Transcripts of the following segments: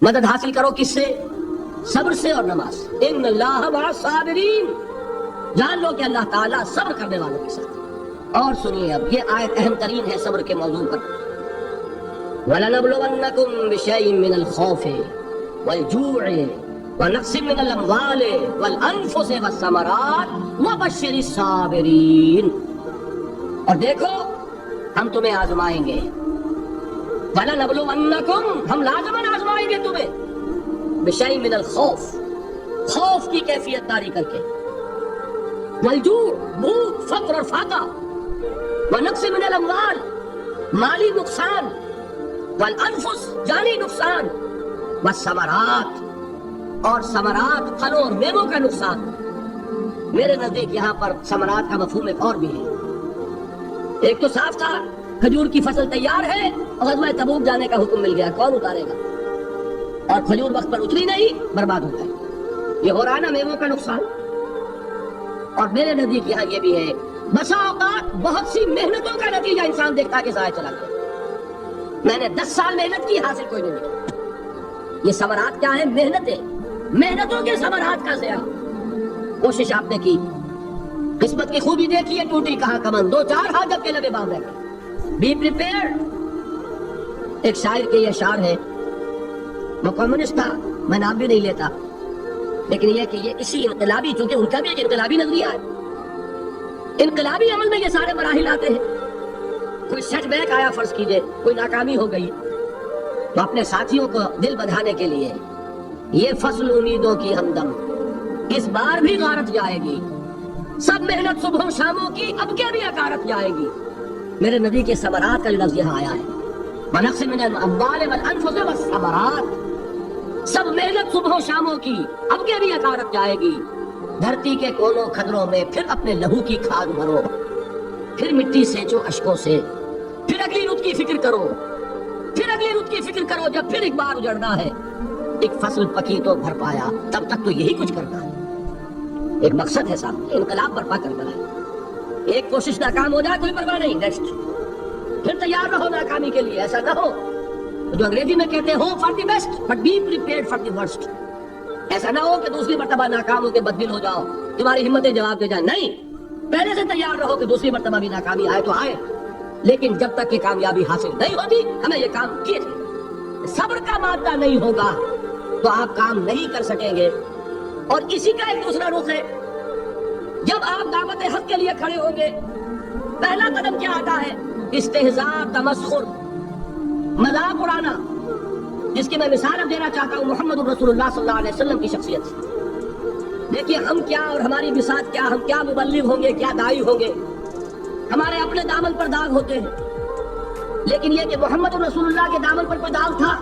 مدد حاصل کرو کس سے؟ صبر سے اور نماز سے. ان اللہ مع الصابرین، جان لو کہ اللہ تعالیٰ صبر کرنے والوں کے ساتھ. اور سنیے اب یہ آیت اہم ترین ہے صبر کے موضوع پر. وَلَنَبْلُوَنَّكُمْ بِشَيْءٍ مِّنَ الْخَوْفِ وَالْجُوعِ وَنَقْصٍ مِّنَ الْأَمْوَالِ وَالْأَنفُسِ وَالثَّمَرَاتِ وَبَشِّرِ الصَّابِرِينَ. اور دیکھو ہم تمہیں آزمائیں گے. وَلَنَبْلُوَنَّكُمْ، ہم لازماً آزمائیں گے تمہیں. بِشَيْءٍ مِّنَ الْخَوْفِ، خوف کی کیفیت داری کر کے. والجوع، بھوک، فقر اور فاقہ. ونقص من الاموال، مالی نقصان. والانفس، جانی نقصان. والثمرات، اور ثمرات پھلوں اور میووں کا نقصان. میرے نزدیک یہاں پر ثمرات کا مفہوم ایک اور بھی ہے. ایک تو صاف تھا کھجور کی فصل تیار ہے اور غزوہ تبوک جانے کا حکم مل گیا، کون اتارے گا؟ اور کھجور وقت پر اتری نہیں، برباد ہو جائے. یہ ہو رہا نا میووں کا نقصان. اور میرے نزدیک یہاں یہ بھی ہے بسا اوقات بہت سی محنتوں کا نتیجہ انسان دیکھتا کہ ضائع چلا گیا. میں نے 10 سال محنت کی، حاصل کوئی نہیں ملا. یہ ثمرات کیا ہیں؟ محنتیں، محنتوں کے ثمرات کا ضیاع. کوشش آپ نے کی، قسمت کی خوبی دیکھی ہے، ٹوٹی کہاں کمن. 2-4 حاجت کے لبے باندھ رہے گئے. Be prepared. ایک شاعر کے یہ اشعار ہے، وہ کمیونسٹ تھا، میں نام بھی نہیں لیتا، لیکن یہ کہ یہ اسی انقلابی، چونکہ ان کا بھی ایک انقلابی نظریہ ہے، انقلابی عمل میں یہ سارے مراحل آتے ہیں. کوئی سیٹ بیک آیا فرض کیجئے، کوئی ناکامی ہو گئی، تو اپنے ساتھیوں کو دل بندھانے کے لیے یہ فصل امیدوں کی ہمدم اس بار بھی غارت جائے گی. سب محنت صبح شاموں کی اب کے بھی اکارت جائے گی. میرے نبی کے ثمرات کا لفظ یہاں آیا ہے، ونقص من الاموال والانفس والثمرات. سب محنت صبح و شاموں کی اب کے بھی اکارت جائے گی. دھرتی کے کونوں کھدروں میں پھر اپنے لہو کی کھاد بھرو، پھر مٹی سینچو اشکوں سے، پھر اگلی رت کی فکر کرو، پھر اگلی رت کی فکر کرو. جب پھر ایک بار اجڑنا ہے، ایک فصل پکی تو بھر پایا، تب تک تو یہی کچھ کرنا ہے. ایک مقصد ہے صاحب، انقلاب برپا کرنا ہے. ایک کوشش ناکام ہو جائے کوئی پرواہ نہیں، نیکسٹ. پھر تیار رہو ناکامی کے لیے. ایسا نہ ہو جو انگریزی میں کہتے ہیں hope for the best but be prepared for the worst. ایسا نہ ہو کہ دوسری مرتبہ ناکام ہو کے بددل ہو جاؤ، تمہاری ہمتیں جواب دے جائیں. نہیں، پہلے سے تیار رہو کہ دوسری مرتبہ بھی ناکامی آئے تو آئے، لیکن جب تک کہ کامیابی حاصل نہیں ہوتی ہمیں یہ کام کیے تھے. صبر کا مادہ نہیں ہوگا تو آپ کام نہیں کر سکیں گے. اور اسی کا ایک دوسرا رخ ہے، جب آپ دعوت حق کے لیے کھڑے ہوں گے، پہلا قدم کیا آتا ہے؟ استہزاء، تمسخر، مذاق اڑانا. جس کی میں مثال اب دینا چاہتا ہوں محمد رسول اللہ صلی اللہ علیہ وسلم کی شخصیت سے. دیکھیے ہم کیا اور ہماری بساط کیا، ہم کیا مبلغ ہوں گے، کیا داعی ہوں گے، ہمارے اپنے دامن پر داغ ہوتے ہیں. لیکن یہ کہ محمد رسول اللہ کے دامن پر کوئی داغ تھا؟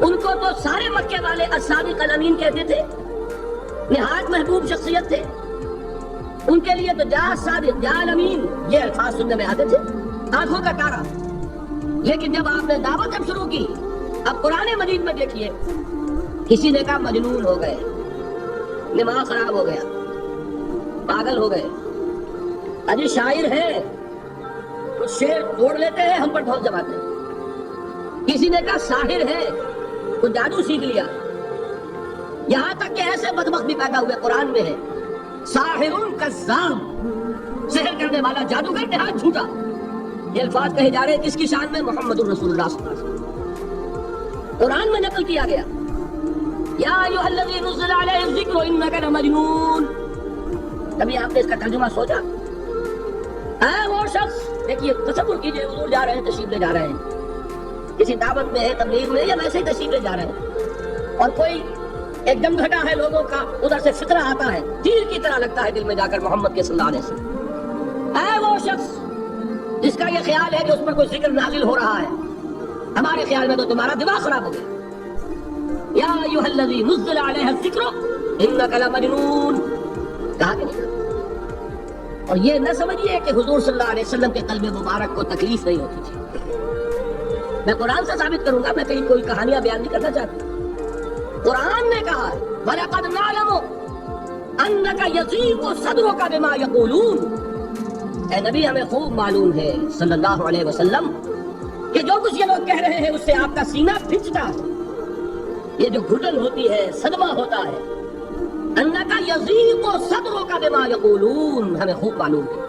ان کو تو سارے مکے والے الصادق الامین کہتے تھے، نہایت محبوب شخصیت تھے. ان کے لیے تو جا صادق، جا الامین، یہ الفاظ سننے میں آتے تھے، آنکھوں کا تارا. لیکن جب آپ نے دعوت جب شروع کی، اب قرآن مجید میں دیکھیے، کسی نے کہا مجنون ہو گئے، دماغ خراب ہو گیا، پاگل ہو گئے. اجی شاعر ہے، کچھ شعر توڑ لیتے ہیں، ہم پر ڈھول جماتے ہیں. کسی نے کہا ساحر ہے، کچھ جادو سیکھ لیا. یہاں تک کہ ایسے بدبخت بھی پیدا ہوئے، قرآن میں ہے ساحر کذاب، سحر کرنے والا جادوگر نہایت جھوٹا. یہ الفاظ کہے جا رہے ہیں کس کی شان میں؟ محمد الرسول اللہ صلی اللہ علیہ وسلم. قرآن میں نقل کیا گیا، یا ایھا الذی نزل علیہ الذکر انک لمجنون. کبھی آپ نے اس کا ترجمہ سوچا؟ اے وہ شخص، دیکھیے تصور کیجئے، حضور جا رہے ہیں، تشریف لے جا رہے ہیں، کسی دعوت میں ہے، تبلیغ میں، یا ویسے ہی تشریف لے جا رہے ہیں، اور کوئی ایک دم گھٹا ہے لوگوں کا، ادھر سے فطرہ آتا ہے، تیر کی طرح لگتا ہے دل میں جا کر محمد کے صلی اللہ علیہ وسلم. اے وہ شخص جس کا یہ خیال ہے کہ اس پر کوئی ذکر نازل ہو رہا ہے، ہمارے خیال میں تو تمہارا دماغ خراب ہو گیا. یا ایھا الذی نزل علیہ الذکر انک لمجنون کہا کہ نہیں. اور یہ نہ سمجھیے کہ حضور صلی اللہ علیہ وسلم کے قلب مبارک کو تکلیف نہیں ہوتی تھی. میں قرآن سے ثابت کروں گا، میں کہیں کوئی کہانیاں بیان نہیں کرنا چاہتا. قرآن نے کہا وَلَقَدْ نَعْلَمُ أَنَّكَ يَضِيقُ صَدْرُكَ بِمَا يَقُولُونَ. اے نبی ہمیں خوب معلوم ہے صلی اللہ علیہ وسلم کہ جو کچھ یہ لوگ کہہ رہے ہیں اس سے آپ کا سینہ پھنچتا ہے. یہ جو گھٹن ہوتی ہے، صدمہ ہوتا ہے، انکا یضیق صدرک بما یقولون، ہمیں خوب معلوم ہے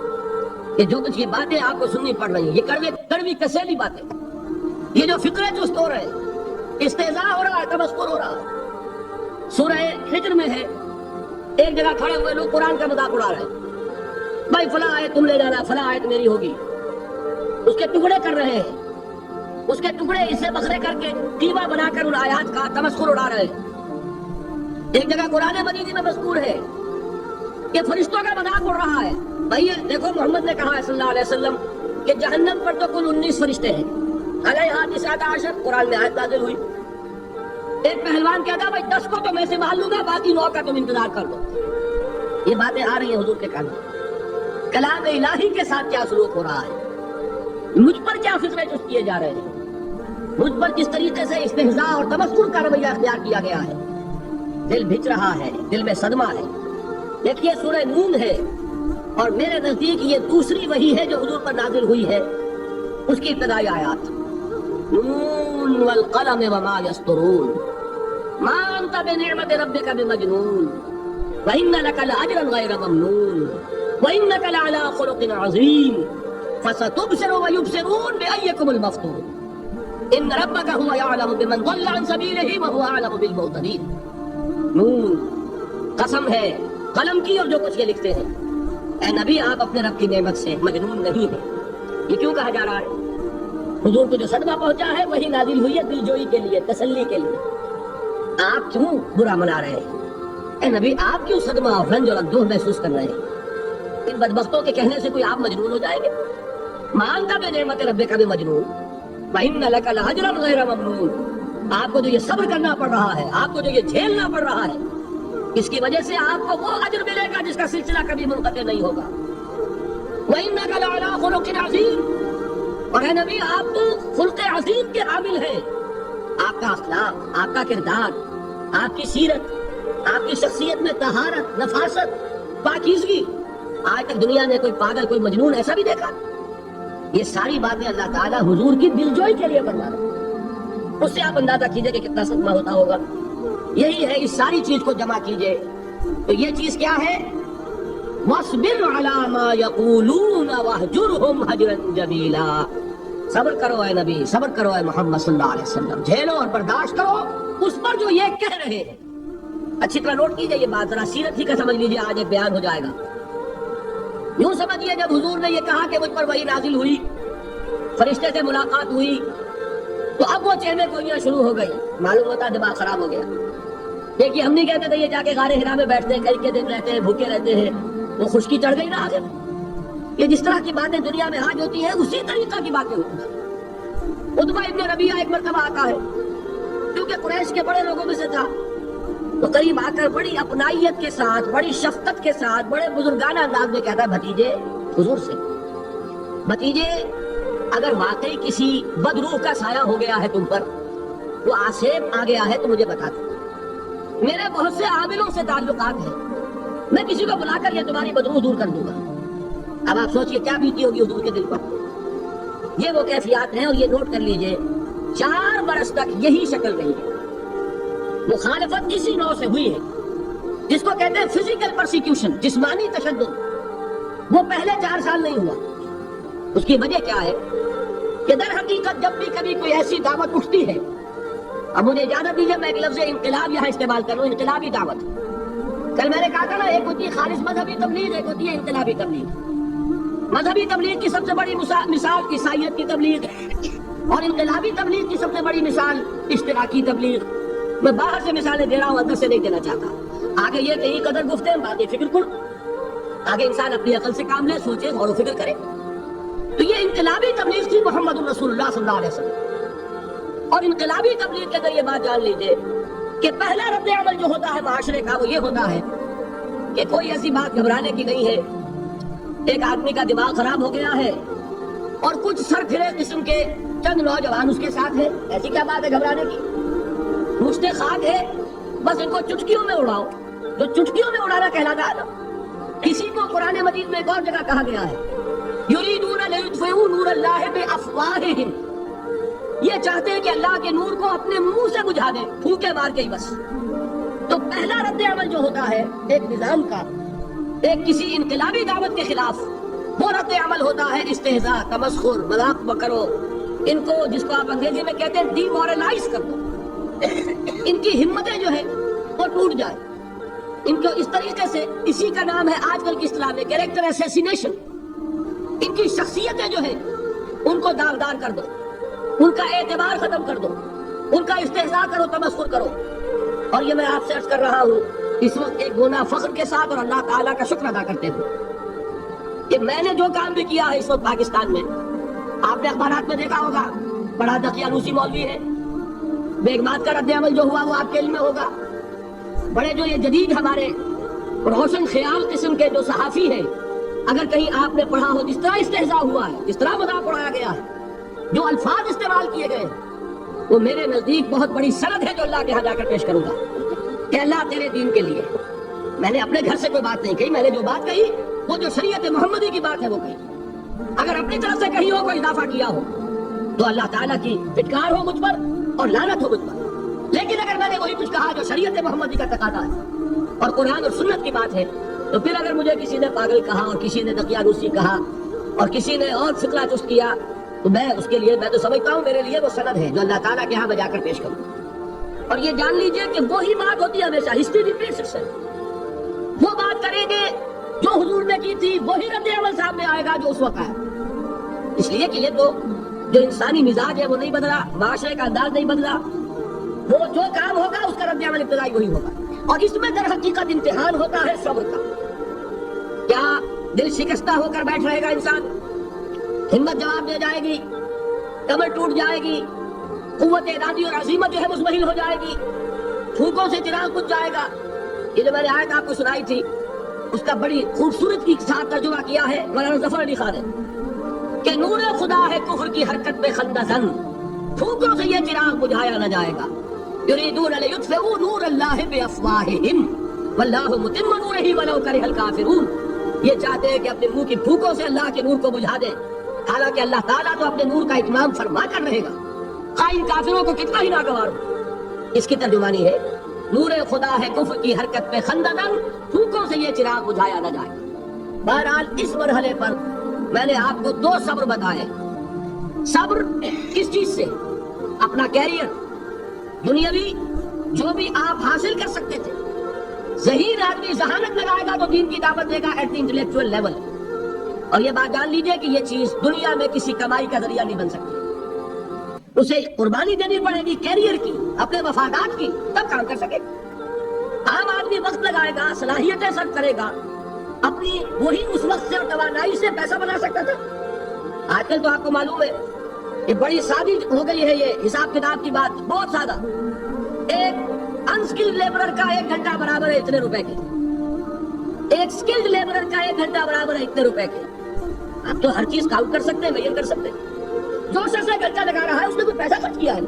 کہ جو کچھ یہ باتیں آپ کو سننی پڑ رہی ہیں، یہ کڑوی کسیلی باتیں، یہ جو فکریں چست ہو رہے ہیں، استہزاء ہو رہا ہے، تمسخر ہو رہا ہے۔ سورہ ہجر میں ہے، ایک جگہ کھڑے ہوئے لوگ قرآن کا مذاق اڑا رہے ہیں، بھائی فلاں آیت تم لے جانا، فلاں آیت میری ہوگی، اس کے ٹکڑے کر رہے ہیں، اس کے ٹکڑے اسے بکھرے کر کے قیمہ بنا کر ان آیات کا تمسخر اڑا رہے ہیں۔ ایک جگہ قرآن مجید میں مذکور ہے کہ فرشتوں کا مذاق اڑ رہا ہے، بھائی دیکھو محمد نے کہا ہے صلی اللہ علیہ وسلم کہ جہنم پر تو کل 19 فرشتے ہیں، علیہا 19 قرآن میں آیت نازل ہوئی۔ ایک پہلوان کہتا بھائی 10 کو تو میں سے مال لوں گا، باقی 9 کا تم انتظار کر لو۔ یہ باتیں آ رہی ہیں حضور کے کان میں، کلام الہی کے ساتھ کیا سلوک ہو رہا ہے، مجھ پر کیا فکریں چست کیے جا رہے ہیں، مجھ پر کس طریقے سے استہزاء اور تمسخر کا رویہ اختیار کیا گیا ہے۔ دل بھچ رہا ہے، دل میں صدمہ ہے۔ دیکھیے سورہ نون ہے، اور میرے نزدیک یہ دوسری وحی ہے جو حضور پر نازل ہوئی ہے، اس کی ابتدائی آیات، نون والقلم وما یسطرون ما انت بنعمت ربک بمجنون وان لک لاجرا غیر ممنون وانک لعلی خلق عظیم فستبصر ویبصرون بأیکم المفتون ان ربک هو یعلم بمن ضل عن سبیلہ وهو اعلم بالمہتدین۔ نون قسم ہے قلم کی اور جو کچھ یہ لکھتے ہیں، اے نبی آپ اپنے رب کی نعمت سے مجنون نہیں ہیں۔ یہ کیوں کہا جا رہا ہے؟ حضور کو جو صدمہ پہنچا ہے وہی نازل ہوئی ہے دل جوئی کے لیے، تسلی کے لیے۔ آپ کیوں برا منا رہے ہیں؟ اے نبی آپ کیوں صدمہ اور رنج اور اندوہ محسوس کر رہے ہیں؟ ان بدبختوں کے کہنے سے کوئی آپ مجنون ہو جائیں گے؟ مانتا بے نعمت ربک بمجنون وَإِنَّ لَكَ لَأَجْرًا غَيْرَ مَمْنُونٍ، آپ کو جو یہ صبر کرنا پڑ رہا ہے، آپ کو جو یہ جھیلنا پڑ رہا ہے، اس کی وجہ سے آپ کو وہ اجر ملے گا جس کا سلسلہ کبھی منقطع نہیں ہوگا۔ وَإِنَّكَ لَعَلَىٰ خُلُقٍ عَظِيمٍ، اور اے نبی آپ تو خلق عظیم کے حامل ہیں۔ آپ کا اخلاق، آپ کا کردار، آپ کی سیرت، آپ کی شخصیت میں طہارت، نفاست، پاکیزگی، آج تک دنیا نے کوئی پاگل، کوئی مجنون ایسا بھی دیکھا؟ یہ ساری باتیں اللہ تعالیٰ حضور کی دلجوئی کے لیے فرما رہے ہیں۔ اس سے آپ اندازہ کیجئے کہ کتنا صدمہ ہوتا ہوگا۔ یہی ہے، اس ساری چیز کو جمع کیجئے تو یہ چیز کیا ہے؟ وَاصْبِرْ عَلَىٰ مَا يَقُولُونَ وَاهْجُرْهُمْ هَجْرًا جَمِيلًا، صبر کرو اے نبی، صبر کرو اے محمد صلی اللہ علیہ وسلم، جھیلو اور برداشت کرو اس پر جو یہ کہہ رہے ہیں۔ اچھی طرح نوٹ کیجئے یہ بات، ذرا سیرت ہی کا سمجھ لیجئے، آج ایک بیان ہو جائے گا۔ یوں سمجھیے جب حضور نے یہ کہا کہ مجھ پر وحی نازل ہوئی، فرشتے سے ملاقات ہوئی، تو اب وہ چہمے گوئیاں شروع ہو گئی، معلوم ہوتا دماغ خراب ہو گیا۔ دیکھیے ہم نہیں کہتے تھے یہ جا کے غار حرا میں بیٹھتے ہیں، کئی کے دن رہتے ہیں، بھوکے رہتے ہیں، وہ خشکی چڑھ گئی نا آگے۔ یہ جس طرح کی باتیں دنیا میں آج ہوتی ہیں اسی طریقہ کی باتیں ہوتی ہیں۔ عتبہ ابن ربیعہ ایک مرتبہ آتا ہے، کیونکہ قریش کے بڑے لوگوں میں سے تھا، تو قریب آ کر بڑی اپنائیت کے ساتھ، بڑی شفقت کے ساتھ، بڑے بزرگانہ انداز میں کہتا ہے بھتیجے حضور سے، بھتیجے اگر واقعی کسی بد روح کا سایہ ہو گیا ہے تم پر، وہ آسیب آ گیا ہے تو مجھے بتا دو، میرے بہت سے عاملوں سے تعلقات ہیں، میں کسی کو بلا کر یہ تمہاری بدروح دور کر دوں گا۔ اب آپ سوچئے کیا بیتی ہوگی حضور کے دل پر۔ یہ وہ کیفیات ہیں، اور یہ نوٹ کر لیجئے 4 برس تک یہی شکل رہی ہے۔ مخالفت اسی نوع سے ہوئی ہے جس کو کہتے ہیں فزیکل پرسیکیوشن، جسمانی تشدد، وہ پہلے 4 سال نہیں ہوا۔ اس کی وجہ کیا ہے کہ در حقیقت جب بھی کبھی کوئی ایسی دعوت اٹھتی ہے، اب مجھے اجازت دیجیے میں ایک لفظ انقلاب یہاں استعمال کروں، انقلابی دعوت۔ کل میں نے کہا تھا نا، ایک ہوتی ہے خالص مذہبی تبلیغ، ایک ہوتی ہے انقلابی تبلیغ۔ مذہبی تبلیغ کی سب سے بڑی مثال عیسائیت کی تبلیغ ہے، اور انقلابی تبلیغ کی سب سے بڑی مثال اشتراکی تبلیغ۔ میں باہر سے مثالیں دے رہا ہوں، اندر سے نہیں دینا چاہتا۔ آگے یہ کہیں قدر گفتیں، باتیں فکر کن، آگے انسان اپنی عقل سے کام لے، سوچے، غور و فکر کرے۔ تو یہ انقلابی تبلیغ تھی محمد الرسول اللہ صلی اللہ علیہ وسلم۔ اور انقلابی تبلیغ کے ذریعے بات جان لیجئے کہ پہلا رد عمل جو ہوتا ہے معاشرے کا وہ یہ ہوتا ہے کہ کوئی ایسی بات گھبرانے کی نہیں ہے، ایک آدمی کا دماغ خراب ہو گیا ہے اور کچھ سر پھرے قسم کے چند نوجوان اس کے ساتھ ہیں، ایسی کیا بات ہے گھبرانے کی؟ مشتے خاک ہے، بس ان کو چٹکیوں میں اڑاؤ، جو چٹکیوں میں اڑانا کہلاتا ہے نا۔ کسی کو قرآن مجید میں ایک اور جگہ کہا گیا ہے، یریدون لیطفئوا نور اللہ بافواہہم، یہ چاہتے ہیں کہ اللہ کے نور کو اپنے منہ سے بجھا دیں، پھونکے مار کے ہی بس۔ تو پہلا رد عمل جو ہوتا ہے ایک نظام کا، ایک کسی انقلابی دعوت کے خلاف، وہ رد عمل ہوتا ہے استہزاء، تمسخر، مذاق کرو، ان کو جس کو آپ انگریزی میں کہتے ہیں ڈی مورلائز کر دو، ان کی ہمتیں جو ہے وہ ٹوٹ جائے، ان کو اس طریقے سے، اسی کا نام ہے آج کل کی اصطلاح میں کیریکٹر اسیسینیشن، ان کی شخصیتیں جو ہے ان کو داغدار کر دو، ان کا اعتبار ختم کر دو، ان کا استہزاء کرو، تمسخر کرو۔ اور یہ میں آپ سے عرض کر رہا ہوں اس وقت ایک گناہ فخر کے ساتھ اور اللہ تعالیٰ کا شکر ادا کرتے ہوئے کہ میں نے جو کام بھی کیا ہے اس وقت پاکستان میں، آپ نے اخبارات میں دیکھا ہوگا، بڑا دقیانوسی مولوی ہے، بیگمات کا رد عمل جو ہوا وہ آپ کے علم میں ہوگا، بڑے جو یہ جدید ہمارے روشن خیال قسم کے جو صحافی ہیں، اگر کہیں آپ نے پڑھا ہو جس طرح استہزاء ہوا ہے، جس طرح مذاق اڑایا گیا ہے، جو الفاظ استعمال کیے گئے ہیں، وہ میرے نزدیک بہت بڑی سند ہے جو اللہ کے ہاں جا کر پیش کروں گا کہ اللہ تیرے دین کے لیے۔ میں نے اپنے گھر سے کوئی بات نہیں کہی، میں نے جو بات کہی وہ جو شریعت محمدی کی بات ہے وہ کہی۔ اگر اپنی طرف سے کہیں ہو کوئی اضافہ کیا ہو تو اللہ تعالیٰ کی پھٹکار ہو مجھ پر اور لعنت ہو مجھ پر، لیکن اگر میں نے وہی کچھ کہا جو شریعت محمدی کا تقاضا ہے اور قرآن اور سنت کی بات ہے، تو پھر اگر مجھے کسی نے پاگل کہا اور کسی نے دقیانوسی کہا اور کسی نے اور فکرہ چست کیا تو میں اس کے لیے، میں تو سمجھتا ہوں میرے لیے وہ سند ہے جو اللہ تعالیٰ کے ہاں میں جا کر پیش کروں۔ اور یہ جان لیجئے کہ وہی بات ہوتی ہے ہمیشہ، ہسٹری ریپیٹس اٹسیلف۔ وہ بات کریں گے جو حضور نے کی تھی، وہی رد عمل سامنے آئے گا جو اس وقت آیا، اس لیے کہ یہ تو جو انسانی مزاج ہے وہ نہیں بدلا، معاشرے کا انداز نہیں بدلا، وہ جو کام ہوگا اس کا رد عمل ابتدائی وہی ہوگا۔ اور اس میں در حقیقت امتحان ہوتا ہے صبر کا۔ کیا دل شکستہ ہو کر بیٹھ رہے گا انسان؟ ہمت جواب دے جائے گی، کمر ٹوٹ جائے گی، قوت ارادی اور عزیمت جو ہے مزمحل ہو جائے گی، پھونکوں سے چراغ بجھ جائے گا۔ یہ جو میں نے آیت آپ کو سنائی تھی اس کا بڑی خوبصورت کی ساتھ ترجمہ کیا ہے مولانا ظفر علی خان نے کہ نور خدا ہے کفر کی حرکت میں خندہ زن، پھونکوں سے یہ چراغ بجھایا نہ جائے گا۔ یریدون لیطفئوا نور اللہ بافواہہم واللہ متم نورہ ولو کرہ الکافرون۔ یہ چاہتے ہیں کہ اپنے منہ کی پھونکوں سے اللہ کے نور کو بجھا دیں، حالانکہ اللہ تعالیٰ تو اپنے نور کا اتمام فرما کر رہے گا، خواہ ان کافروں کو کتنا ہی ناگوار ہو۔ اس کی ترجمانی ہے نور خدا ہے کفر کی حرکت میں خنددن، پھونکوں سے یہ چراغ بجھایا نہ جائے۔ بہرحال اس مرحلے پر میں نے آپ کو 2 صبر بتائے۔ صبر کس چیز سے؟ اپنا کیریئر دنیاوی جو بھی آپ حاصل کر سکتے تھے، ذہین آدمی ذہانت لگائے گا تو دین کی دعوت دے گا ایٹ دی انٹلیکچوئل لیول۔ اور یہ بات جان لیجئے کہ یہ چیز دنیا میں کسی کمائی کا ذریعہ نہیں بن سکتی، اسے قربانی دینی پڑے گی کیریئر کی، اپنے مفادات کی، تب کام کر سکے۔ عام آدمی وقت لگائے گا، صلاحیتیں سرف کرے گا، اپنی وہی اس وقت سے اور توانائی سے پیسہ بنا سکتا تھا۔ آج کل تو آپ کو معلوم ہے یہ بڑی سادی ہو گئی ہے، یہ حساب کتاب کی بات بہت سادہ۔ ایک انسکلڈ لیبرر کا 1 گھنٹہ برابر ہے اتنے روپے کے، ایک سکلڈ لیبرر کا 1 گھنٹہ برابر ہے اتنے روپے کے۔ آپ تو ہر چیز کاؤنٹ کر سکتے ہیں، میئر کر سکتے ہیں۔ جو شخص گھنٹہ لگا رہا ہے اس نے کوئی پیسہ خرچ کیا ہے،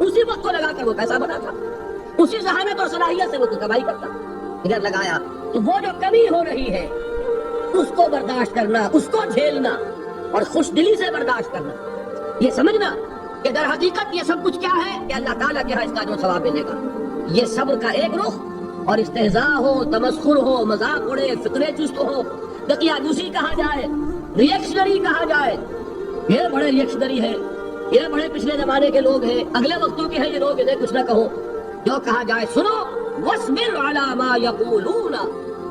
اسی وقت کو لگا کر وہ پیسہ بنا تھا، اسی ذہانت اور صلاحیت سے وہ تو کمائی کرتا، ادھر لگایا۔ تو وہ جو کمی ہو رہی ہے اس کو برداشت کرنا، اس کو جھیلنا اور خوش دلی سے برداشت کرنا، یہ سمجھنا کہ در حقیقت یہ سب کچھ کیا ہے کہ اللہ تعالیٰ کے ہاں اس کا جو ثواب ملے گا۔ یہ صبر کا ایک رخ، اور استہزاء ہو، تمسخر ہو، مذاق اڑے، فطرے چست ہو، دقیانوسی کہا جائے، ریئیکشنری کہا جائے، یہ بڑے ریئیکشنری ہے، یہ بڑے پچھلے زمانے کے لوگ ہیں، اگلے وقتوں کے ہیں یہ لوگ، انہیں کچھ نہ کہو، جو کہا جائے سنو۔ وَاصْبِرْ عَلَىٰ مَا يَقُولُونَ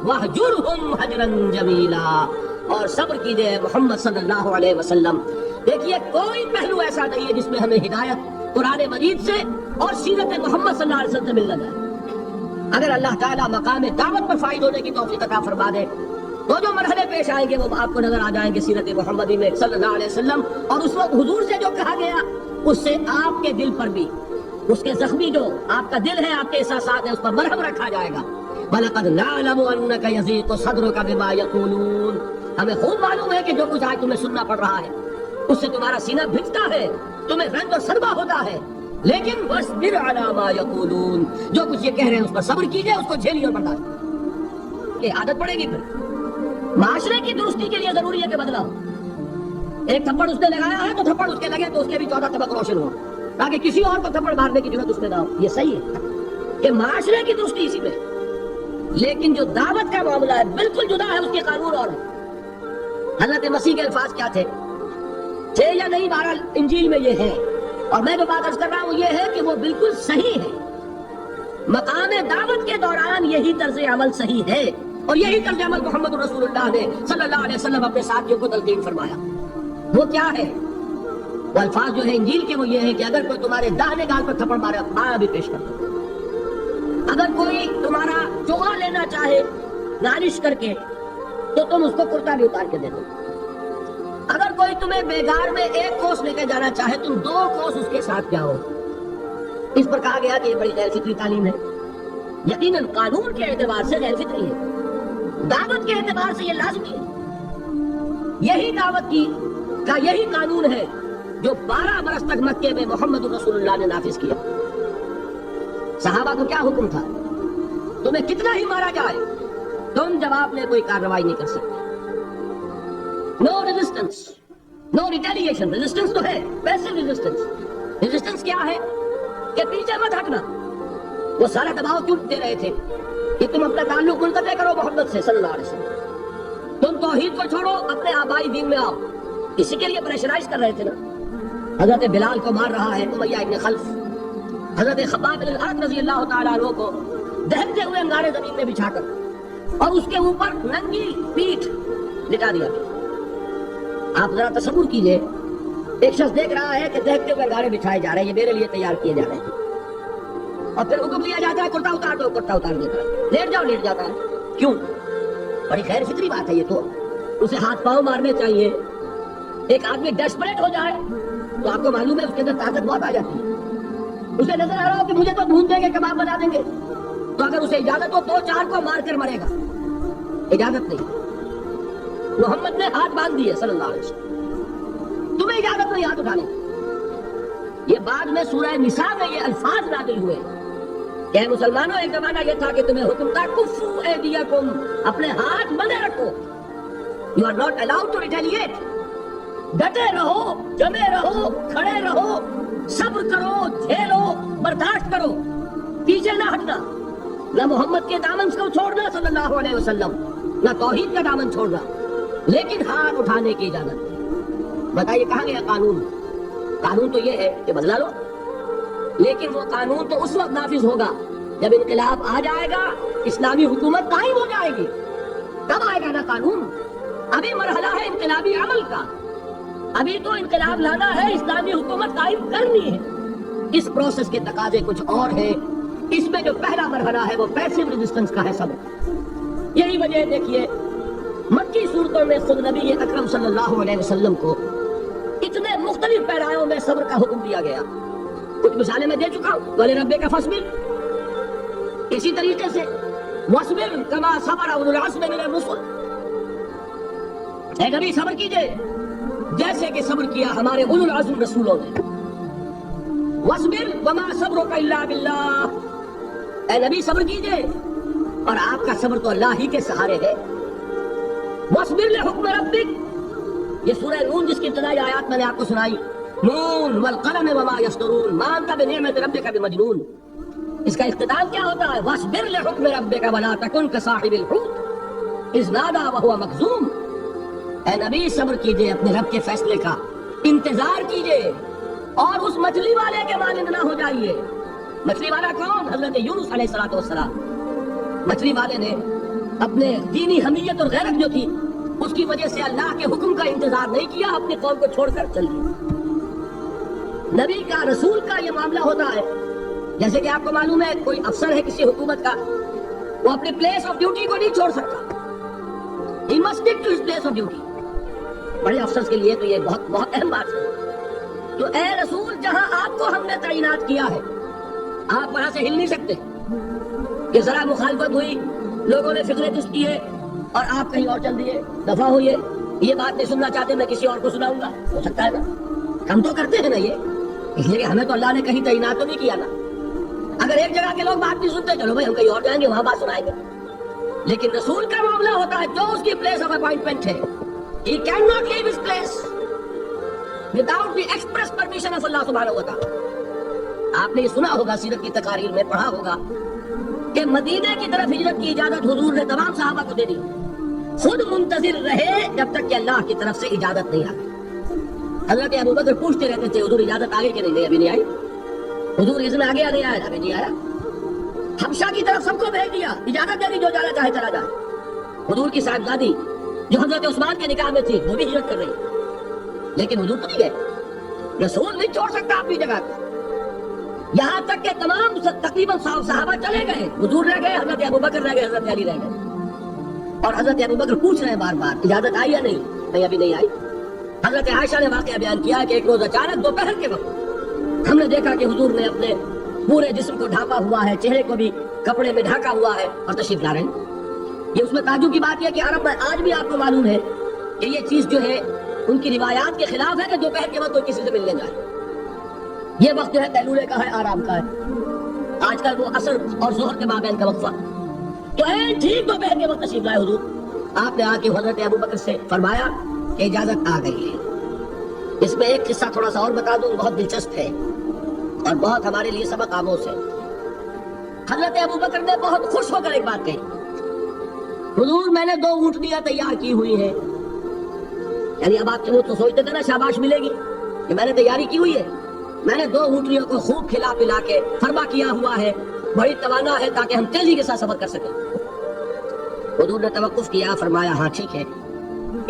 وَاهْجُرْهُمْ هَجْرًا جَمِيلًا، اور صبر کیجئے محمد صلی اللہ علیہ وسلم۔ دیکھیے کوئی پہلو ایسا نہیں ہے جس میں ہمیں ہدایت قرآن مجید سے اور سیرت محمد صلی اللہ علیہ وسلم سے مل نہ جائے۔ اگر اللہ تعالیٰ مقام دعوت پر فائد ہونے کی توفیق عطا فرما دے تو جو مرحلے پیش آئیں گے وہ آپ کو نظر آ جائیں گے سیرت محمدی میں صلی اللہ علیہ وسلم، اور اس وقت حضور سے جو کہا گیا اس سے آپ کے دل پر بھی، اس کے زخمی جو آپ کا دل ہے، آپ کے احساسات ہیں، اس پر مرہم رکھا جائے گا۔ وَلَقَدْ نَعْلَمُ أَنَّكَ يَضِيقُ صَدْرُكَ بِمَا يَقُولُونَ، ہمیں خوب معلوم ہے کہ جو کچھ آج تمہیں سننا پڑ رہا ہے اس سے تمہارا سینہ بھجتا ہے، تمہیں رنج اور صدمہ ہوتا ہے، لیکن وَاصْبِرْ عَلَىٰ مَا يَقُولُونَ، جو کچھ یہ کہہ رہے ہیں اس پر صبر کیجئے، اس کو جھیلیے اور برداشت کیجئے۔ یہ عادت پڑے گی، پھر معاشرے کی درستی کے لیے ضروری ہے کہ بدلا ہو۔ ایک تھپڑ اس نے لگایا ہے تو تھپڑ اس کے لگے تو اس کے بھی 14 طبق روشن ہو، تاکہ کسی اور کو تھپڑ مارنے کی ضرورت اس میں نہ ہو. یہ صحیح ہے کہ معاشرے کی درستی اسی میں. لیکن جو دعوت کا معاملہ ہے بالکل جدا ہے، اس کے قانون اور ہے. حضرت مسیح کے الفاظ کیا تھے یا نہیں؟ بہرحال انجیل میں یہ ہے، اور میں جو بات عرض کر رہا ہوں یہ ہے کہ وہ بالکل صحیح ہے. مقام دعوت کے دوران یہی طرز عمل صحیح ہے، اور یہی طرز عمل محمد رسول اللہ نے صلی اللہ علیہ وسلم اپنے ساتھیوں کو تلقین فرمایا. وہ کیا ہے؟ وہ الفاظ جو ہے انجیل کے وہ یہ ہے کہ اگر کوئی تمہارے داہنے گال پر تھپڑ مارے بایاں بھی پیش کر دو. اگر کوئی تمہارا چوغا لینا چاہے نالش کر کے تو تم اس کو کرتا بھی اتار کے دے دو. اگر کوئی تمہیں بیگار میں 1 کوس لے کے جانا چاہے تم 2 کوس اس کے ساتھ جاؤ. اس پر کہا گیا کہ یہ بڑی غیر فطری تعلیم ہے. یقیناً قانون کے اعتبار سے غیر فطری ہے، دعوت کے اعتبار سے یہ لازمی ہے. یہی دعوت کا یہی قانون ہے جو 12 برس تک مکے میں محمد رسول اللہ نے نافذ کیا. صحابہ کو کیا حکم تھا؟ تمہیں کتنا ہی مارا جائے تم جواب میں کوئی کارروائی نہیں کر سکتے. نو ریزسٹنس، نو ریٹیلیشن. ریزسٹنس تو ہے، پیسو ریزسٹنس. ریزسٹنس کیا ہے؟ کہ پیچھے مت ہٹنا. وہ سارا دباؤ کیوں دے رہے تھے کہ تم اپنا تعلق منقطع کرو محمد سے صلی اللہ علیہ وسلم، تم توحید کو چھوڑو، اپنے آبائی دین میں آؤ. اسی کے لیے پریشرائز کر رہے تھے نا. حضرت بلال کو مار رہا ہے امیہ ابن خلف، حضرت خباب بن الارت رضی اللہ تعالیٰ عنہ کو دہتے ہوئے انگارے زمین میں بچھا کر اور اس کے اوپر ننگی پیٹھ لٹا دیا. آپ ذرا تصور کیجئے، ایک شخص دیکھ رہا ہے کہ دہتے ہوئے انگارے بچھائے جا رہے ہیں، یہ میرے لیے تیار کیے جا رہے ہیں، اور پھر حکم دیا جاتا ہے کرتا اتار دو، کرتا اتار دیتا ہے، لیٹ جاؤ، لیٹ جاتا ہے. کیوں؟ بڑی خیر فطری بات ہے یہ تو. اسے ہاتھ پاؤں مارنے چاہیے. ایک آدمی ڈیسپریٹ ہو جائے تو آپ کو معلوم ہے اس کے اندر طاقت بہت آ جاتی ہے. اسے نظر آ رہا ہو کہ مجھے تو ڈھونڈ دیں گے، کباب بنا دیں گے، تو اگر اسے اجازت ہو 2-4 کو مار کر مرے گا. اجازت نہیں. محمد نے ہاتھ باندھ دیے صلی اللہ علیہ وسلم، تمہیں اجازت نہیں ہاتھ اٹھانے. یہ بعد میں سورہ نساء میں یہ الفاظ نازل ہوئے کہ مسلمانوں ایک زمانہ یہ تھا کہ تمہیں حکم تھا کفو ایدیکم، اپنے ہاتھ بندے رکھو. You are not allowed to retaliate. ڈٹے رہو، جمے رہو، کھڑے رہو، صبر کرو، جھیلو، برداشت کرو، پیچھے نہ ہٹنا. نہ محمد کے دامن کو چھوڑنا صلی اللہ علیہ وسلم، نہ توحید کا دامن چھوڑنا، لیکن ہاتھ اٹھانے کی اجازت نہیں. بتائیے کہاں گیا قانون؟ قانون تو یہ ہے کہ بدلا لو، لیکن وہ قانون تو اس وقت نافذ ہوگا جب انقلاب آ جائے گا، اسلامی حکومت قائم ہو جائے گی، تب آئے گا نا قانون. ابھی مرحلہ ہے انقلابی عمل کا، ابھی تو انقلاب لانا ہے، اسلامی حکومت قائم کرنی ہے. اس پروسیس کے تقاضے کچھ اور ہیں. اس میں جو پہلا مرحلہ ہے وہ پیسو ریزسٹنس کا ہے صبر. یہی وجہ دیکھیے مکی صورتوں میں خود نبی اکرم صلی اللہ علیہ وسلم کو اتنے مختلف پیرایوں میں صبر کا حکم دیا گیا. کچھ مثالیں میں دے چکا ہوں. وَلِرَبِّكَ فَاصْبِرْ، اسی طریقے سے وَاصْبِرْ كَمَا صَبَرَ أُولُو الْعَزْمِ مِنَ الرُّسُلِ، اے نبی صبر کیجئے جیسے کہ صبر کیا ہمارے اولو العزم رسولوں نے. وَاصْبِرْ وَمَا صَبْرُكَ إِلَّا بِاللَّهِ، اے نبی صبر کیجئے اور آپ کا صبر تو اللہ ہی کے سہارے ہے. وَاصْبِرْ لِحُكْمِ رَبِّكَ، یہ سورہ نون جس کی ابتدائی آیات میں نے آپ کو سنائی، نون والقلم وما يسطرون ما انت بنعمت ربك بمجنون، اس کا اختتام کیا ہوتا ہے؟ وَاصْبِرْ لِحُكْمِ رَبِّكَ وَلَا تَكُنْ كَصَاحِبِ الْحُوتِ إِذْ نَادَىٰ وَهُوَ مَكْظُومٌ. اے نبی صبر کیجئے، اپنے رب کے فیصلے کا انتظار کیجئے اور اس مچھلی والے کے مانند نہ ہو جائیے. مچھلی والا کون؟ حضرت یونس علیہ الصلوۃ والسلام. مچھلی والے نے اپنے دینی حمیت اور غیرت جو تھی اس کی وجہ سے اللہ کے حکم کا انتظار نہیں کیا، اپنی قوم کو چھوڑ کر چل دیا. نبی کا، رسول کا یہ معاملہ ہوتا ہے. جیسے کہ آپ کو معلوم ہے کوئی افسر ہے کسی حکومت کا، وہ اپنے پلیس آف ڈیوٹی کو نہیں چھوڑ سکتا. He must stick to his place of duty. بڑے افسر کے لیے تو یہ بہت بہت اہم بات ہے. تو اے رسول، جہاں آپ کو ہم نے تعینات کیا ہے آپ وہاں سے ہل نہیں سکتے. کہ ذرا مخالفت ہوئی، لوگوں نے فکرے تس کیے اور آپ کہیں اور چل دیے، دفعہ ہوئے، یہ بات نہیں سننا چاہتے، میں کسی اور کو سناؤں گا. ہو سکتا ہے نا، ہم تو کرتے ہیں نا یہ، اس لیے کہ ہمیں تو اللہ نے کہیں تعینات تو نہیں کیا نا. اگر ایک جگہ کے لوگ بات نہیں سنتے، چلو بھائی ہم کہیں اور جائیں گے، وہاں بات سنائیں گے. لیکن رسول کا معاملہ ہوتا ہے جو اس کی پلیس آف اپوائنٹمنٹ ہے. He cannot leave his place. Without the express permission of Allah سبحانہ و تعالی. آپ نے یہ سنا ہوگا، سیرت کی تقاریر میں پڑھا ہوگا کہ مدینہ کی طرف ہجرت کی اجازت حضور نے تمام صحابہ کو دے دی. خود منتظر رہے جب تک کہ اللہ کی طرف سے اجازت نہیں آئی. حضرت ابو بکر پوچھتے رہتے تھے حضور اجازت آگے کہ نہیں؟ ابھی نہیں آئی. حضور اذن آگے نہیں آیا؟ ابھی نہیں آیا. حبشہ کی طرف سب کو بھیج دیا، اجازت دے دی جو جانا چاہے چلا جائے. حضور کی صاحبزادی جو حضرت عثمان کے نکاح میں تھی وہ بھی ہجرت کر رہی، لیکن حضور تو نہیں گئے. رسول نہیں چھوڑ سکتا اپنی جگہ کو. یہاں تک کہ تمام تقریباً صحابہ چلے گئے، حضور رہ گئے، حضرت ابو بکر رہ گئے، حضرت علی رہ گئے. اور حضرت ابو بکر پوچھ رہے ہیں بار بار اجازت آئی یا نہیں؟ نہیں ابھی نہیں آئی. حضرت عائشہ نے واقعہ بیان کیا کہ ایک روز اچانک دوپہر کے وقت ہم نے دیکھا کہ حضور نے اپنے پورے جسم کو ڈھانپا ہوا ہے، چہرے کو بھی کپڑے میں ڈھانکا ہوا ہے اور تشریف لا رہے ہیں. یہ اس میں تعجب کی بات ہے کہ عرب میں آج بھی آپ کو معلوم ہے کہ یہ چیز جو ہے ان کی روایات کے خلاف ہے کہ دوپہر کے وقت کوئی کسی سے ملنے جائے. یہ وقت جو ہے قیلولے کا ہے، آرام کا ہے. آج کل وہ عصر اور ظہر کے مابین کا وقفہ تو ہے. ٹھیک دوپہر کے وقت تشریف لائے حضور. آپ نے آ کے حضرت ابو بکر سے فرمایا کہ اجازت آ گئی ہے. اس میں ایک قصہ تھوڑا سا اور بتا دوں، بہت دلچسپ ہے اور بہت ہمارے لیے سبق آموز ہے. حضرت ابو بکر نے بہت خوش ہو کر ایک بات کہی، حضور میں نے 2 اونٹنیاں تیار کی ہوئی ہیں. یعنی اب آپ وہ تو سوچتے تھے نا شاباش ملے گی کہ میں نے تیاری کی ہوئی ہے. میں نے 2 اونٹنیوں کو خوب کھلا پلا کے فرما کیا ہوا ہے، بڑی توانا ہے تاکہ ہم تیزی کے ساتھ سفر کر سکیں. حضور نے توقف کیا، فرمایا ہاں ٹھیک ہے،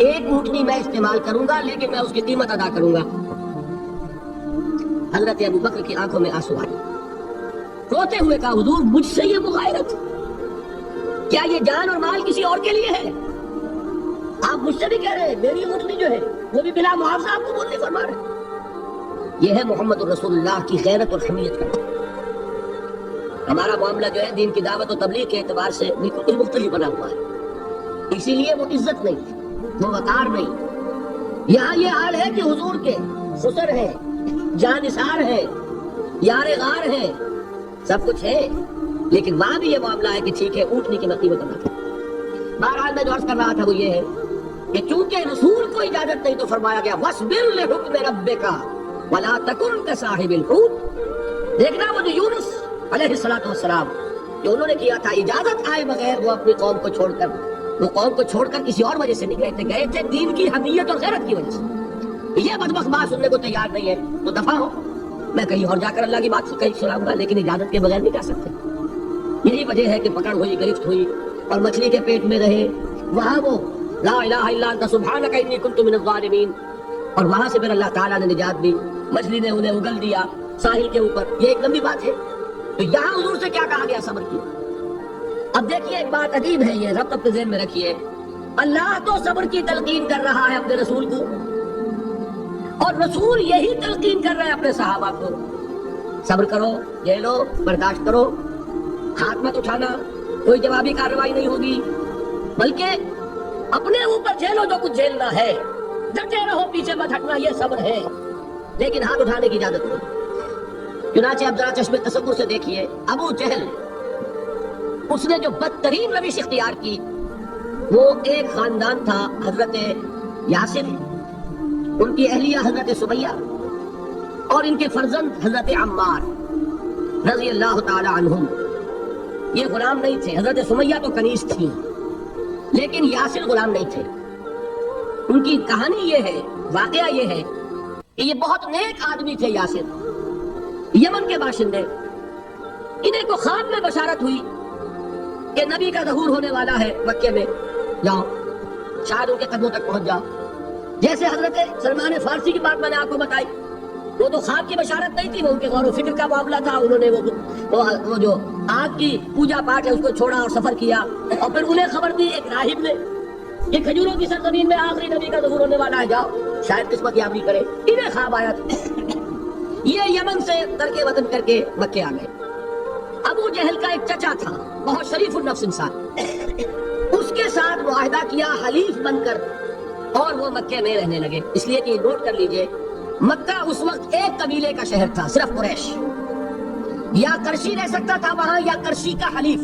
1 اونٹنی میں استعمال کروں گا لیکن میں اس کی قیمت ادا کروں گا. حضرت ابو بکر کی آنکھوں میں آنسو آئے، روتے ہوئے کہا حضور مجھ سے یہ مغایرت، کیا یہ جان اور مال کسی اور کے لیے ہے؟ آپ مجھ سے بھی کہہ رہے ہیں میری اونٹنی جو ہے وہ بھی بلا معاوضہ آپ کو بولنے فرما رہے ہیں. یہ ہے محمد الرسول اللہ کی غیرت اور حمیت کا. ہمارا معاملہ جو ہے دین کی دعوت و تبلیغ کے اعتبار سے بالکل کچھ مختلف بنا ہوا ہے. اسی لیے وہ عزت نہیں، وہ وقار نہیں. یہاں یہ حال ہے کہ حضور کے خسر ہے، جانثار ہے، یار غار ہے، سب کچھ ہے، لیکن وہاں بھی یہ معاملہ ہے کہ ٹھیک ہے اونٹنی کی قیمت ادا کریں. بہرحال میں جو عرض کر رہا تھا وہ یہ ہے کہ چونکہ رسول کو اجازت نہیں تو فرمایا گیا وَاصْبِرْ لِحُكْمِ رَبِّكَ وَلَا تَكُنْ كَصَاحِبِ الْحُوتِ. دیکھنا وہ جو یونس علیہ السلام جو انہوں نے کیا تھا اجازت آئے بغیر وہ اپنی قوم کو چھوڑ کر، وہ قوم کو چھوڑ کر کسی اور وجہ سے نہیں گئے تھے دین کی حمیت اور غیرت کی وجہ سے. یہ بدبخت بات سننے کو تیار نہیں ہے تو دفع ہو، میں کہیں اور جا کر اللہ کی بات کہیں سناؤں گا لیکن اجازت کے بغیر نہیں کر سکتے. یہی وجہ ہے کہ پکڑ ہوئی، گرفت ہوئی اور مچھلی کے پیٹ میں رہے. وہاں وہ لا الہ الا انت سبحانک انی کنت من الظالمین، اور وہاں سے پھر اللہ تعالیٰ نے نجات دی، مچھلی نے انہیں اگل دیا ساحل کے اوپر. یہ ایک لمبی بات ہے. تو یہاں حضور سے کیا کہا گیا؟ صبر کی. اب دیکھیے ایک بات عجیب ہے، یہ ربط اپنے ذہن میں رکھیے. اللہ تو صبر کی تلقین کر رہا ہے اپنے رسول کو، اور رسول یہی تلقین کر رہے ہیں اپنے صحابہ کو، صبر کرو، جھیلو، برداشت کرو، ہاتھ مت اٹھانا، کوئی جوابی کارروائی نہیں ہوگی، بلکہ اپنے اوپر جھیلو جو کچھ جھیلنا ہے، ڈٹے رہو، پیچھے مت ہٹنا، یہ صبر ہے. لیکن ہاتھ اٹھانے کی اجازت نہیں. چنانچہ اب ذرا چشم تصور سے دیکھیے، ابو جہل اس نے جو بدترین روش اختیار کی وہ ایک خاندان تھا، حضرت یاسر، ان کی اہلیہ حضرت سمیہ اور ان کے فرزند حضرت عمار رضی اللہ تعالی عنہم. یہ غلام نہیں تھے. حضرت سمیہ تو کنیز تھی لیکن یاسر غلام نہیں تھے. ان کی کہانی یہ ہے، واقعہ یہ ہے کہ یہ بہت نیک آدمی تھے. یاسر یمن کے باشندے، انہیں کو خواب میں بشارت ہوئی کہ نبی کا ظہور ہونے والا ہے مکے میں، جاؤ شاید ان کے قدموں تک پہنچ جاؤ. جیسے حضرت سلمان فارسی کی بات میں نے آپ کو بتائی، وہ تو خواب کی بشارت نہیں تھی، وہ ان کے غور و فکر کا معاملہ تھا. انہوں نے وہ جو آگ کی پوجا پاٹ ہے اس کو چھوڑا اور سفر کیا، اور پھر انہیں خبر دی ایک راہب نے کہ کھجوروں کی سرزمین میں آخری نبی کا ظہور ہونے والا ہے، جاؤ شاید قسمت یابی کرے. انہیں خواب آیا تھا. یہ یمن سے ترک وطن کر کے مکے آ گئے. ابو جہل کا ایک چچا تھا، بہت شریف النفس انسان، اس کے ساتھ معاہدہ کیا حلیف بن کر، اور وہ مکے میں رہنے لگے. اس لیے کہ نوٹ کر لیجئے، مکہ اس وقت ایک قبیلے کا شہر تھا، صرف قریش. یا قرشی رہ سکتا تھا وہاں یا قرشی کا حلیف.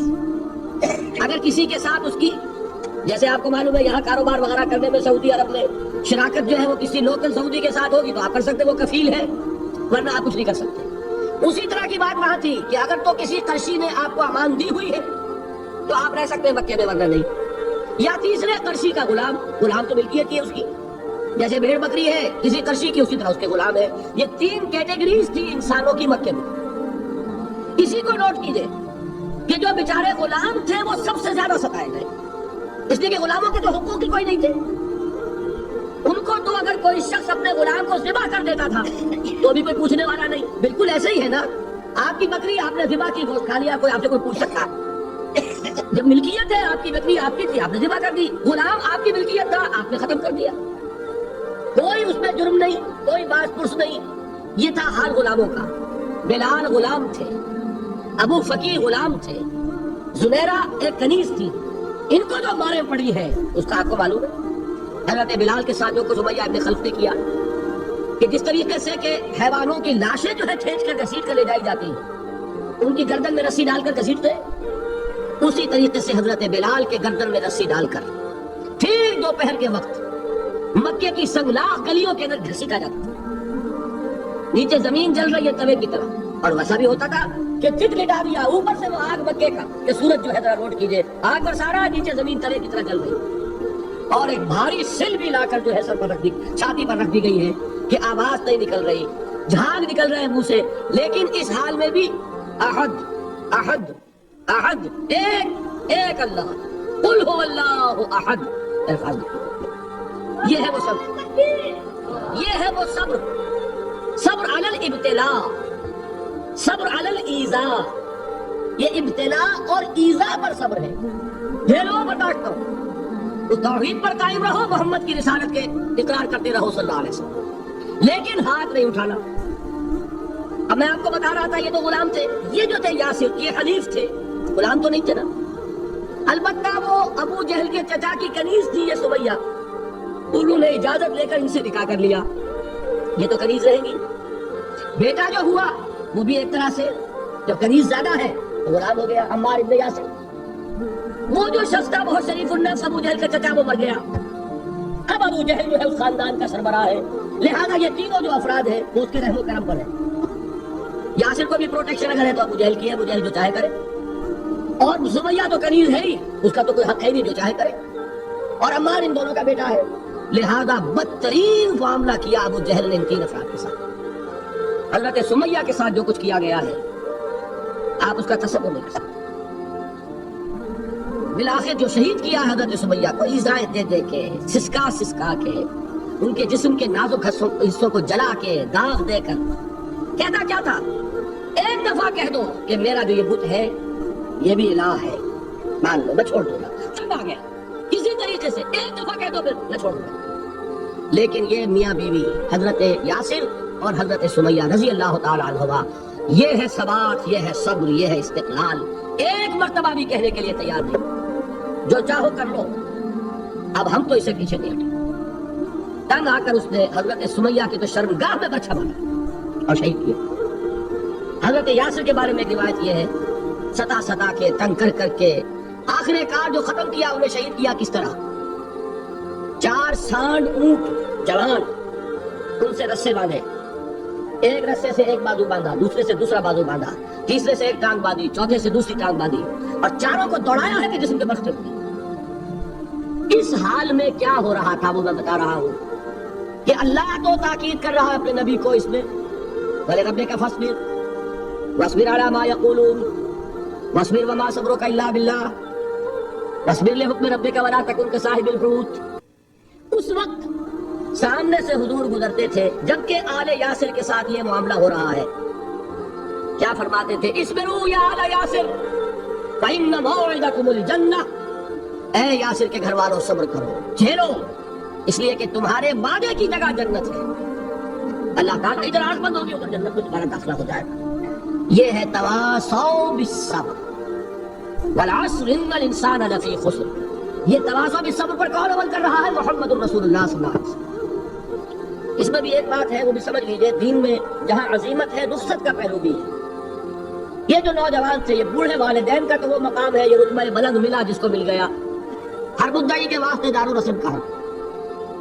اگر کسی کے ساتھ اس کی جیسے آپ کو معلوم ہے یہاں کاروبار وغیرہ کرنے میں سعودی عرب میں شراکت جو ہے وہ کسی لوکل سعودی کے ساتھ ہوگی تو آپ کر سکتے، وہ کفیل ہے، ورنہ آپ کچھ نہیں کر سکتے۔ اسی طرح کی بات وہاں تھی کہ اگر تو کسی قرشی نے آپ کو امان دی ہوئی ہے تو آپ رہ سکتے ہیں مکے میں، ورنہ نہیں۔ یا تیسرے قرشی کا غلام تو ملکیت ہے اس کی، جیسے بھیڑ بکری ہے کسی قرشی کی، اسی طرح اس کے غلام ہے۔ یہ 3 کیٹیگریز تھی انسانوں کی مکے میں۔ اسی کو نوٹ کیجئے کہ جو بیچارے غلام تھے وہ سب سے زیادہ ستائے گئے، اس لیے کہ غلاموں کے تو حقوق ہی کوئی نہیں تھے۔ ان کو تو اگر کوئی شخص اپنے غلام کو ذبح کر دیتا تھا تو بھی کوئی پوچھنے والا نہیں۔ بالکل ایسے ہی ہے نا، آپ کی بکری آپ نے ذبح کی، گوشت کھا لیا، کوئی آپ سے کوئی پوچھ سکتا؟ جب ملکیت ہے آپ کی بکری آپ کی تھی، آپ نے ذبح کر دی۔ غلام آپ کی ملکیت تھا، آپ نے ختم کر دیا، کوئی اس میں جرم نہیں، کوئی باس پرس نہیں۔ یہ تھا حال غلاموں کا۔ بلال غلام تھے، ابو فقی غلام تھے، زنیرہ ایک کنیز تھی۔ ان کو جو مارے پڑی ہے اس کا آپ کو معلوم ہے۔ حضرت بلال کے ساتھ جو کچھ امیہ ابن خلف نے کیا کہ جس طریقے سے کہ حیوانوں کی لاشیں جو ہے کھینچ کر گھسیٹ کر لے جائی جاتی ہیں، ان کی گردن میں رسی ڈال کر گھسیٹتے، اسی طریقے سے حضرت بلال کے گردن میں رسی ڈال کر ٹھیک دوپہر کے وقت مکے کی سنگلاخ گلیوں کے اندر گھسیٹا جاتا تھا۔ نیچے زمین جل رہی ہے توے کی طرح، اور ویسا بھی ہوتا تھا کہ چٹکٹا دیا اوپر سے وہ آگ مکے کا کہ سورج جو ہے ذرا نوٹ کیجئے، آگ پر سارا نیچے زمین توے کی طرح جل رہی، اور ایک بھاری سل بھی لا کر جو ہے سر پر رکھ دی، چھاتی پر رکھ دی گئی ہے کہ آواز نہیں نکل رہی، جھاگ نکل رہے ہیں منہ سے، لیکن اس حال میں بھی احد احد احد، ایک اللہ، قل هو اللہ احد۔ یہ ہے وہ صبر، یہ ہے وہ صبر، صبر علی الابتلاء، صبر علی الایذاء۔ یہ ابتلاء اور ایذاء پر صبر ہے، جھیلو برداشت کرو، اس توحید پر قائم رہو، محمد کی رسالت کے اقرار کرتے رہو صلی اللہ علیہ وسلم، لیکن ہاتھ نہیں اٹھانا۔ اب میں آپ کو بتا رہا تھا یہ تو غلام تھے، یہ جو تھے یاسر یہ حلیف تھے، غلام تو نہیں تھے نا۔ البتہ وہ ابو جہل کے چچا کی کنیز تھی یہ سمیہ، انہوں نے اجازت لے کر ان سے نکاح کر لیا، یہ تو کنیز رہیں گی۔ بیٹا جو ہوا وہ بھی ایک طرح سے جب کنیز زیادہ ہے تو غلام ہو گیا، عمار ابن یاسر۔ وہ جو شخص تھا بہت شریف النفس ابو جہل کا چچا، وہ مر گیا۔ اب ابو جہل جو ہے اس خاندان کا سربراہ ہے، لہذا یہ تینوں جو افراد ہیں وہ اس کے رحم و کرم پر ہے۔ یاسر کو بھی پروٹیکشن اگر ہے تو ابو جہل کی ہے، ابو جہل جو چاہے کرے، اور سمیہ تو کنیز ہے ہی، اس کا تو کوئی حق ہے نہیں، جو چاہے کرے، اور عمار ان دونوں کا بیٹا ہے، لہذا بدترین معاملہ کیا ابو جہل نے ان 3 افراد کے ساتھ۔ حضرت سمیہ کے ساتھ جو کچھ کیا گیا ہے آپ اس کا تصور نہیں کر سکتے۔ بالآخر جو شہید کیا حضرت سمیہ کو ایذائیں دے دے کے، سسکا سسکا کے، ان کے جسم کے نازک حصوں کو جلا کے، داغ دے کر، کہتا کیا تھا؟ ایک دفعہ کہہ دو کہ میرا جو یہ بت ہے یہ بھی الہ ہے، مان لو میں چھوڑ دوں گا، چل آ گیا کسی طریقے سے، ایک دفعہ کہہ دو پھر میں چھوڑ دوں گا۔ لیکن یہ میاں بیوی حضرت یاسر اور حضرت سمیہ رضی اللہ تعالی عنہما، یہ ہے ثبات، یہ ہے صبر، یہ ہے استقلال، ایک مرتبہ بھی کہنے کے لیے تیار نہیں، جو چاہو کر لو، اب ہم تو اسے پیچھے نہیں ہٹے۔ تنگ آ کر اس نے حضرت سمیہ کی تو شرمگاہ میں برچھا مارا اور شہید کیا۔ حضرت یاسر کے بارے میں روایت یہ ہے، ستا ستا کے، تنگ کر کر کے، آخر کار جو ختم کیا انہیں شہید کیا کس طرح؟ 4 سانڈ اونٹ جوان، ان سے رسے باندھے، ایک رسے سے ایک بازو باندھا، دوسرے سے دوسرا بازو باندھا، تیسرے سے ایک ٹانگ باندھی، چوتھے سے دوسری ٹانگ باندھی، اور چاروں کو دوڑایا ہے کہ جسم کے برستے ہوئے۔ اس حال میں کیا ہو رہا تھا وہ میں بتا رہا ہوں کہ اللہ تو تاکید کر رہا ہے اپنے نبی کو اس میں، وَلِرَبِّكَ فَاصْبِرْ وَاصْبِرْ عَلَىٰ مَا يَقُولُونَ وَاصْبِرْ وَمَا صَبْرُكَ إِلَّا بِاللَّهِ وَاصْبِرْ لِحُكْمِ رَبِّكَ وَلَا تَكُنْ كَصَاحِبِ الْحُوتِ۔ اس وقت سامنے سے حضور گزرتے تھے جبکہ آل یاسر کے ساتھ یہ معاملہ ہو رہا ہے، کیا فرماتے تھے؟ اصبروا یا آل یاسر فإن موعدکم الجنہ، اے یاسر کے گھر والوں صبر کرو، جھیلو، اس لیے کہ تمہارے وعدے کی جگہ جنت ہے، اللہ تعالیٰ ادھر آنکھ بند ہوگی ادھر جنت میں تمہارا داخلہ ہو جائے گا۔ یہ ہے تواصوا بالصبر والعصر ان الانسان لفی خسر۔ یہ تواصوا بالصبر پر کون عمل کر رہا ہے؟ محمد الرسول اللہ صلی اللہ علیہ وسلم۔ اس میں بھی ایک بات ہے وہ بھی سمجھ لیجئے، دین میں جہاں عظیمت ہے رخصت کا پہلو بھی ہے۔ یہ جو نوجوان تھے، یہ بوڑھے والدین کا تو وہ مقام ہے، یہ رتبہ بلند ملا جس کو مل گیا، ہر مدعی کے واسطے دار الرسم کہا،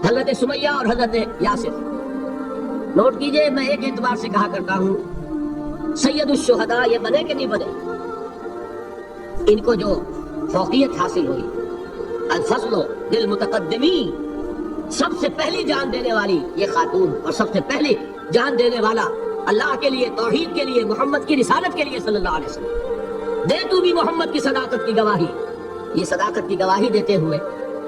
حضرت سمیہ اور حضرت یاسر۔ نوٹ کیجئے، میں ایک اعتبار سے کہا کرتا ہوں سید الشہداء یہ بنے کہ نہیں بنے، ان کو جو فوقیت حاصل ہوئی، الفضل للمتقدمین، سب سے پہلی جان دینے والی یہ خاتون اور سب سے پہلی جان دینے والا اللہ کے لیے، توحید کے لیے، محمد کی رسالت کے لیے صلی اللہ علیہ وسلم، دے تو بھی محمد کی صداقت کی گواہی۔ یہ صداقت کی گواہی دیتے ہوئے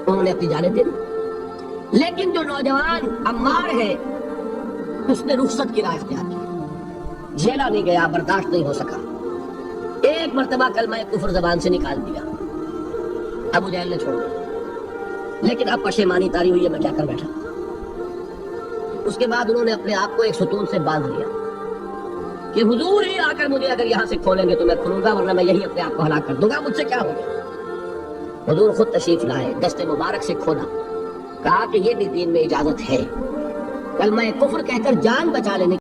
انہوں نے اپنی جانیں دے دی۔ لیکن جو نوجوان عمار ہے اس نے رخصت کی راہ اختیار کی، جھیلا نہیں گیا، برداشت نہیں ہو سکا، ایک مرتبہ کلمہ کفر زبان سے نکال دیا، ابو جہل نے چھوڑ دیا، لیکن اب پشیمانی تاری ہوئی ہے میں کیا کر بیٹھا۔ اس کے بعد انہوں نے اپنے آپ کو ایک ستون سے باندھ لیا کہ حضور ہی آ کر مجھے اگر یہاں سے کھولیں گے تو میں کھلوں گا، ورنہ میں یہی اپنے آپ کو ہلاک کر دوں گا، مجھ سے کیا ہوگا۔ حضور خود تشریف لائے، دست مبارک سے کھولا، کہا کہ یہ بھی دین میں اجازت ہے، کلمہ کفر کہہ کر جان بچا لینے